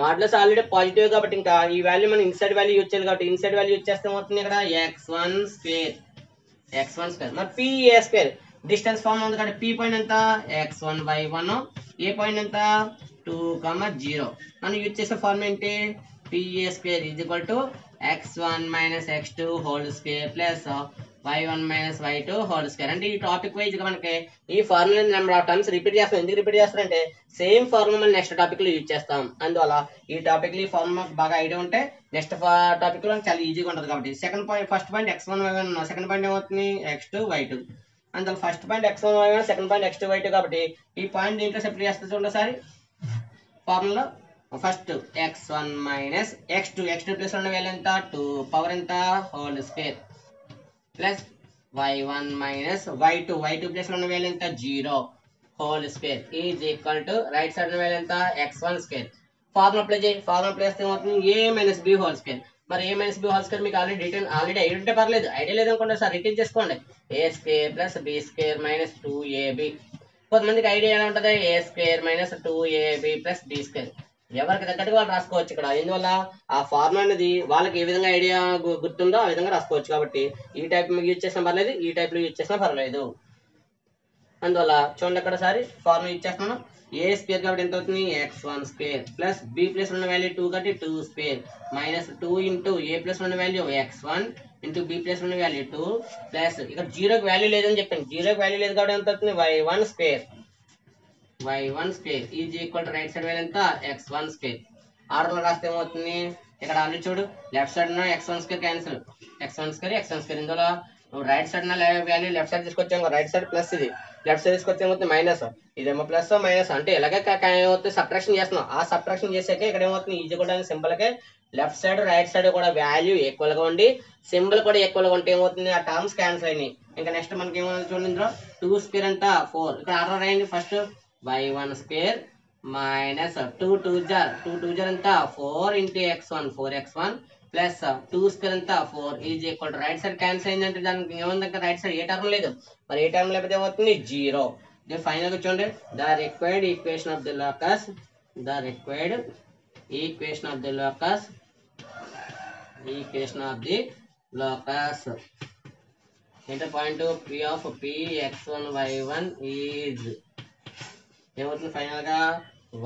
Speaker 1: modulus already positive కాబట్టి ఇంకా ఈ వాల్యూ మనం ఇన్సైడ్ వాల్యూ యూజ్ చేయాలి కాబట్టి ఇన్సైడ్ వాల్యూ యూజ్ చేస్తే ఏమవుతుంది ఇక్కడ x1 స్క్వేర్. మరి PA² డిస్టెన్స్ ఫార్మ్ ఉంది కాబట్టి P పాయింట్ ఎంత? x1 y1. ఏ పాయింట్ ఎంత? 2,0. మనం యూజ్ చేసే ఫార్మ్ ఏంటి? PA² is equal to x1 minus x2 whole square plus y1 minus y2 whole square. అంటే ఈ టాపిక్ వైజ్ గా మనకి ఈ formula number of times repeat చేస్తాం. ఎందుకు రిపీట్ చేస్తారంటే సేమ్ ఫార్ములా నెక్స్ట్ టాపిక్ లో యూజ్ చేస్తాం. అందువల్ల ఈ టాపిక్ లో ఈ ఫార్ములా బాగా ఐడియా ఉంటే నెక్స్ట్ టాపిక్ లో చాలా ఈజీగా ఉంటుంది కాబట్టి. First point x1 y1, second point ఏమవుతుంది? x2 y2. అందువల్ల first point x1 y1, second point x2 y2 కాబట్టి ఈ పాయింట్ దీంట్లో సెపరేట్ చేస్తే చూడండి ఒకసారి formula. First x1 minus x2 plus ఉన్న వాల్యూ ఎంత? 2 పవర్ ఎంత? Whole square plus y1 minus y2 plus ఉన్న వాల్యూ ఎంత? 0 whole square is equal to right side ఉన్న వాల్యూ ఎంత? x1 square. ఫార్ములా అప్లై చేస్తే ఏమవుతుంది? a minus b whole square. మరి a minus b whole square మీకు ఆల్రెడీ ఐడియా ఉంటే పర్లేదు, ఐడియా లేదనుకోండి సార్ రిటర్న్ చేసుకోండి. a square plus b square minus 2ab. కొంతమందికి ఐడియా ఎలా ఉంటుంది? a square minus 2ab plus b square. ఎవరికి తగ్గట్టుగా వాళ్ళు రాసుకోవచ్చు ఇక్కడ. ఎందువల్ల ఆ ఫార్ములా అనేది వాళ్ళకి ఏ విధంగా ఐడియా గుర్తుందో ఆ విధంగా రాసుకోవచ్చు కాబట్టి ఈ టైప్ యూజ్ చేసినా పర్లేదు, ఈ టైప్ లో యూజ్ చేసినా పర్లేదు. అందువల్ల చూడండి అక్కడ సారి ఫార్ములా యూజ్ చేస్తున్నాను. a స్క్వేర్ కాబట్టి ఎంత అవుతుంది? x1 square plus b plus ఉన్న వాల్యూ 2 కాబట్టి 2 square minus 2 into a plus ఉన్న value x1 into b plus ఉన్న వాల్యూ 2 ప్లస్ ఇక్కడ 0కి వాల్యూ లేదని చెప్పాను. 0కి వాల్యూ లేదు కాబట్టి ఎంత అవుతుంది? y1 square is equal to right side value ఎంత? x1 square. ఆర్డర్ లో రాస్తే ఏమవుతుంది? ఇక్కడ ఆల్రెడీ చూడు లెఫ్ట్ సైడ్ ఉన్న x1 square cancel, x1 square. ఇందులో నువ్వు రైట్ సైడ్ ఉన్న వాల్యూ లెఫ్ట్ సైడ్ తీసుకొచ్చాము, రైట్ సైడ్ ప్లస్, ఇది లెఫ్ట్ సైడ్ తీసుకొచ్చి ఏమవుతుంది? మైనస్. ఇదేమో ప్లస్ మైనస్ అంటే ఇలాగే ఏమవుతుంది? సబ్ట్రాక్షన్ చేస్తున్నాం. ఆ సబ్ట్రాక్షన్ చేసాక ఇక్కడ ఏమవుతుంది? ఈజీ కూడా సింపుల్ గా లెఫ్ట్ సైడ్ రైట్ సైడ్ కూడా వాల్యూ ఈక్వల్ గా ఉండి సింబల్ కూడా ఈక్వల్ గా ఉంటే ఏమవుతుంది? ఆ టర్మ్స్ క్యాన్సిల్ అయినాయి. ఇంకా నెక్స్ట్ మనకి ఏమవుతుంది చూడండి, ఇందులో 2 స్క్వేర్ అంట 4. ఇక్కడ ఆర్డర్ అయింది first y1 square minus 2 2 jar అంతా 4 into x1 4x1 plus 2 square ఎంత 4 is equal to right side cancel అయిందంటే దానికి ఏముందంటే రైట్ సైడ్ ఏ టర్మ్ లేదు, మరి ఏ టర్మ్ లేకపోతే ఏమవుతుంది 0. దీని ఫైనల్ చూడండి, the required equation of the locus, the required equation of the locus, equation of the locus ఏంటో point p of p x1 y1 is ఏమవుతుంది ఫైనల్ గా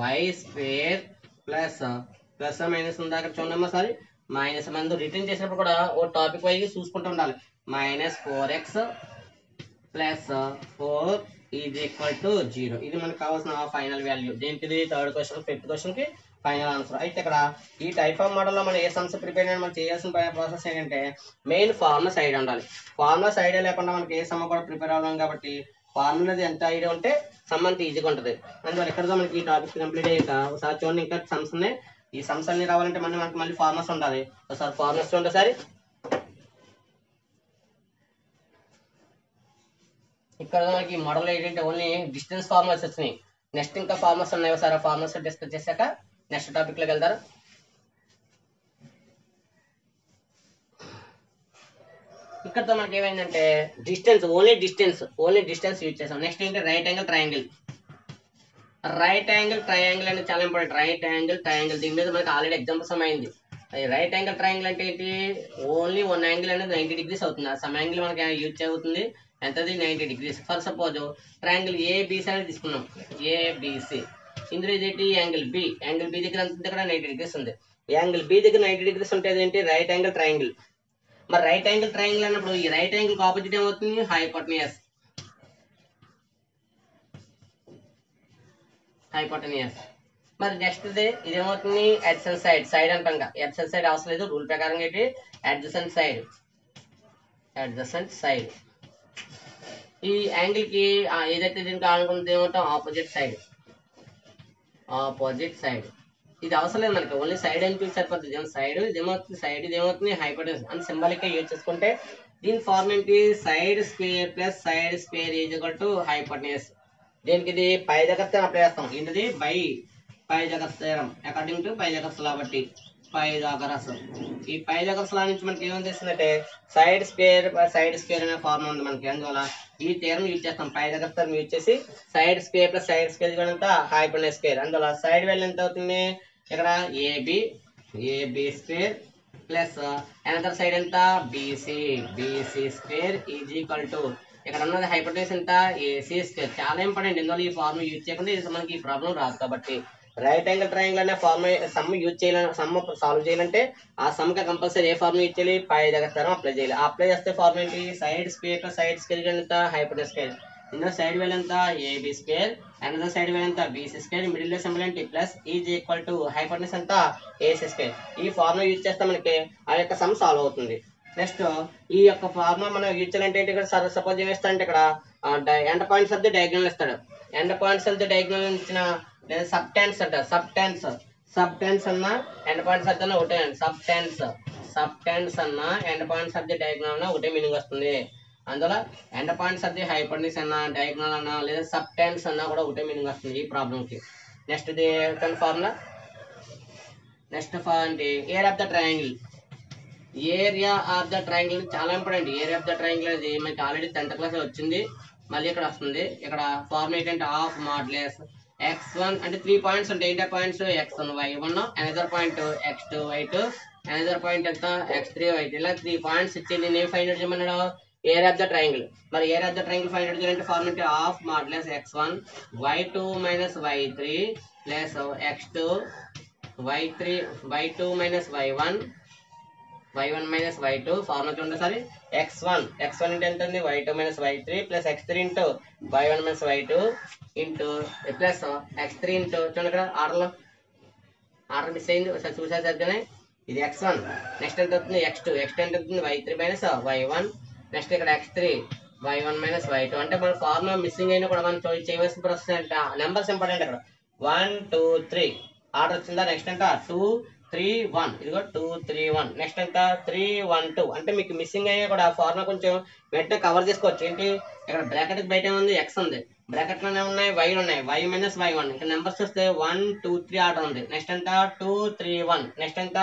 Speaker 1: y square plus plus minus ఉంది అక్కడ చూడమ్మా సారీ మైనస్ మనం రిటర్న్ చేసినప్పుడు కూడా ఓ టాపిక్ వైజ్ చూసుకుంటూ ఉండాలి. -4x plus 4 is equal to 0. ఇది మనకు కావాల్సిన ఫైనల్ వాల్యూ. దేనికి థర్డ్ క్వశ్చన్ ఫిఫ్త్ క్వశ్చన్ కి ఫైనల్ ఆన్సర్. అయితే ఇక్కడ ఈ టైప్ ఆఫ్ మోడల్లో మనం ఏ సమ్స్ ప్రిపేర్ అయినా మనం చేయాల్సిన ప్రాసెస్ ఏంటంటే మెయిన్ ఫార్ములా సైడ్ ఉండాలి. ఫార్ములా సైడ్ లేకుండా మనకి ఏ సమ్ కూడా ప్రిపేర్ అవ్వడం కాబట్టి ఫార్ములా ఎంత ఐడియా ఉంటే సమ్ అంత ఈజీగా ఉంటుంది. అందువల్ల ఇక్కడ మనకి ఈ టాపిక్ కంప్లీట్ అయ్యాక ఒకసారి చూడండి, ఇంకా సమ్స్ ఉన్నాయి. ఈ సమ్స్ అన్ని రావాలంటే మనకి మళ్ళీ ఫార్ములాస్ ఉండాలి. ఒకసారి ఫార్ములాస్ చూడండి ఒకసారి. ఇక్కడ మనకి మోడల్ ఏంటంటే ఓన్లీ డిస్టెన్స్ ఫార్ములాస్ వచ్చినాయి. నెక్స్ట్ ఇంకా ఫార్ములాస్ ఉన్నాయి, ఒకసారి ఫార్ములాస్ డిస్కస్ చేశాక నెక్స్ట్ టాపిక్ లోకి వెళ్తారు. ఇక్కడతో మనకి ఏమైందంటే డిస్టెన్స్ ఓన్లీ డిస్టెన్స్ యూజ్ చేస్తాం. నెక్స్ట్ ఏంటి right angle triangle. Right angle triangle అనేది చాలా ఇంపార్టెంట్. రైట్ యాంగిల్ ట్రయాంగిల్ దీని మీద మనకి ఆల్రెడీ ఎగ్జాంపుల్స్ అయింది. రైట్ యాంగిల్ ట్రయాంగిల్ అంటే ఏంటి, ఓన్లీ వన్ యాంగిల్ అనేది 90 degrees అవుతుంది. ఆ సమ్ యాంగిల్ మనకి యూజ్ అవుతుంది ఎంతది 90 degrees. For suppose triangle ABC అనేది తీసుకున్నాం, ఏబిసి. ఇందులో ఇదేంటి యాంగిల్ బి దగ్గర ఎంత దగ్గర 90 degrees ఉంది. యాంగిల్ బి దగ్గర 90 degrees ఉంటే ఏంటి రైట్ యాంగిల్ ట్రయాంగిల్. మరి రైట్ యాంగిల్ ట్రయాంగిల్ అన్నప్పుడు ఈ రైట్ యాంగిల్ ఆపోజిట్ ఏమవుతుంది హైపోటెన్యూస్. మరి నెక్స్ట్ ఇదేమవుతుంది అడ్జసెంట్ సైడ్ అంటాం. అడ్జసెంట్ సైడ్ అవసరం లేదు, రూల్ ప్రకారం ఏంటి అడ్జసెంట్ సైడ్. ఈ యాంగిల్ కి ఏదైతే దీనికి అనుకుంటుంది ఏమంటాం ఆపోజిట్ సైడ్. ఇది అవసరం లేదు మనకి, ఓన్లీ సైడ్ అని సరిపోతుంది. ఇదేమవుతుంది హైపోటెన్యూస్ అని సింబాలిక్ గా యూజ్ చేసుకుంటే దీని ఫార్మ్ ఏంటి side square plus side square is equal to hypotenuse. దీనికి ఇది పైథాగరస్ థీరం అప్లై చేస్తాం. ఏంటిది Pythagoras theorem according to Pythagoras law. బట్టి పైథాగరస్, ఈ పైథాగరస్ లా నుంచి మనకి ఏమని తెలుస్తుందంటే సైడ్ స్క్వేర్ అనే ఫార్మ్ ఉంది మనకి. అందువల్ల ఈ థీరం యూజ్ చేస్తాం, పైథాగరస్ థీరం యూజ్ చేసి side square plus side square ఎంత హైపోటెన్యూస్ స్క్వేర్. అందువల్ల సైడ్ వాల్యూ ఎంత అవుతుంది ఇక్కడ AB square plus another side ఎంత BC square is equal to ఇక్కడ ఉన్నది హైపోటెన్యూస్ ఎంత ఏసీ స్క్వేర్. చాలా ఇంపార్టెంట్, ఇందులో ఈ ఫార్మ్ యూజ్ చేయకుండా ఇది మనకి ఈ ప్రాబ్లం రాదు. కాబట్టి రైట్ యాంగిల్ ట్రయాంగిల్ అనే ఫార్మ్ సమ్ యూజ్ చేయాలి, సమ్ సాల్వ్ చేయాలంటే ఆ సమ్ కి కంపల్సరీ ఏ ఫార్మ్ యూజ్ చేయాలి పైథాగరస్ థీరం అప్లై చేయాలి. అప్లై చేస్తే ఫార్మ్ ఏంటి side square plus side square ఎంత హైపోటెన్యూస్ స్క్వేర్. ఇందులో సైడ్ వాల్యూ ఎంత AB square, another side value ఎంత బీసీ స్క్వేర్, మిడిల్ లో సింబల్ ఏంటి plus is equal to hypotenuse ఎంత ఏసీ స్క్వేర్. ఈ ఫార్ములా యూజ్ చేస్తే మనకి ఆ యొక్క సమ్ సాల్వ్ అవుతుంది. నెక్స్ట్ ఈ యొక్క ఫార్ములా మనం యూజ్ చేయాలంటే ఇక్కడ సపోజ్ ఏం ఇస్తాడంటే ఇక్కడ end points of the diagonal ఇస్తాడు. End points of the diagonal ఇచ్చిన లేదా సబ్ టెన్స్ అంటారు. సబ్ టెన్స్ అన్న ఎండ్ పాయింట్స్ ఆఫ్ ది ఒకటే, సబ్ టెన్స్ అన్న end points of the diagonal అన్న ఒకటే మీనింగ్ వస్తుంది. అందువల్ల end points of the hypotenuse అన్న డయాగ్నల్ అన్న లేదా సబ్ టెన్స్ అన్న కూడా ఒకటే మీనింగ్ వస్తుంది ఈ ప్రాబ్లం కి. నెక్స్ట్ ఇది ఫార్ములా. నెక్స్ట్ ఏంటి area of the triangle. Area of the triangle చాలా important. Area of the triangle అనేది మనకి ఆల్రెడీ 10th క్లాస్ వచ్చింది, మళ్ళీ ఇక్కడ వస్తుంది. ఇక్కడ ఫార్మ్ ఏంటంటే హాఫ్ మాడ్యులస్ x1 అంటే 3 పాయింట్స్ ఉంటాయి. ఏంటో points x1 y1, another point x2 y2, another point ఎంత x3 y3. ఇలా 3 పాయింట్స్ ఇచ్చి దీన్ని ఏం ఫైండ్ అవుట్ చేయమన్నాడు ఏరియా ఆఫ్ ద ట్రయాంగిల్. మరి area of the triangle find out చేయాలంటే ఫార్మ్ ఏంటి half modulus x1 y2 minus y3 plus x2 y2 minus y1 minus y2. Formula చూడండి సరే x1 అంటే ఎంత ఉంది y2 minus y3 plus x3 into y1 minus y2 into plus x3 into చూడండి ఇక్కడ ఆర్డర్ మిస్ అయింది, ఒకసారి చూసారు సరిగ్గానే. ఇది x1, నెక్స్ట్ ఎంత అవుతుంది x2 ఎంత అవుతుంది y3 మైనస్ y1, నెక్స్ట్ ఇక్కడ x3 y1 మైనస్ y2. అంటే మన ఫార్ములా మిస్సింగ్ అయినా కూడా మనం చేయవలసిన ప్రాసెస్ అంటే నెంబర్స్ ఇంపార్టెంట్. అక్కడ 1 2 3 ఆర్డర్ వచ్చిందా. నెక్స్ట్ ఎంత 2 3 1, ఇదిగో 2 3 1. నెక్స్ట్ ఎంత 3 1 2. అంటే మీకు మిస్సింగ్ అయినా కూడా ఫార్ములా కొంచెం వెంటనే కవర్ చేసుకోవచ్చు. ఏంటి ఇక్కడ బ్రాకెట్ బయట ఉంది x ఉంది, బ్రాకెట్ లోనే ఉన్నాయి y ఉన్నాయి, y మైనస్ y1. ఇక్కడ నెంబర్స్ వస్తే 1 2 3 ఆర్డర్ ఉంది. నెక్స్ట్ ఎంత 2 3 1, నెక్స్ట్ ఎంత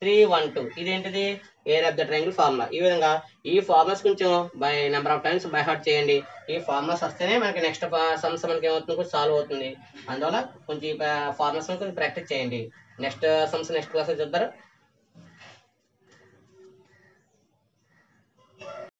Speaker 1: 312 ఇదేంటిది area of the triangle formula. ఈ విధంగా ఈ ఫార్ములాస్ కొంచెం by number of times by heart చేయండి. ఈ ఫార్ములాస్ వస్తేనే మనకి నెక్స్ట్ సమ్స్ మనకి ఏమవుతుంది కొంచెం సాల్వ్ అవుతుంది. అందువల్ల కొంచెం ఈ ఫార్ములాస్ కొంచెం ప్రాక్టీస్ చేయండి. Next sums next class చూద్దారు.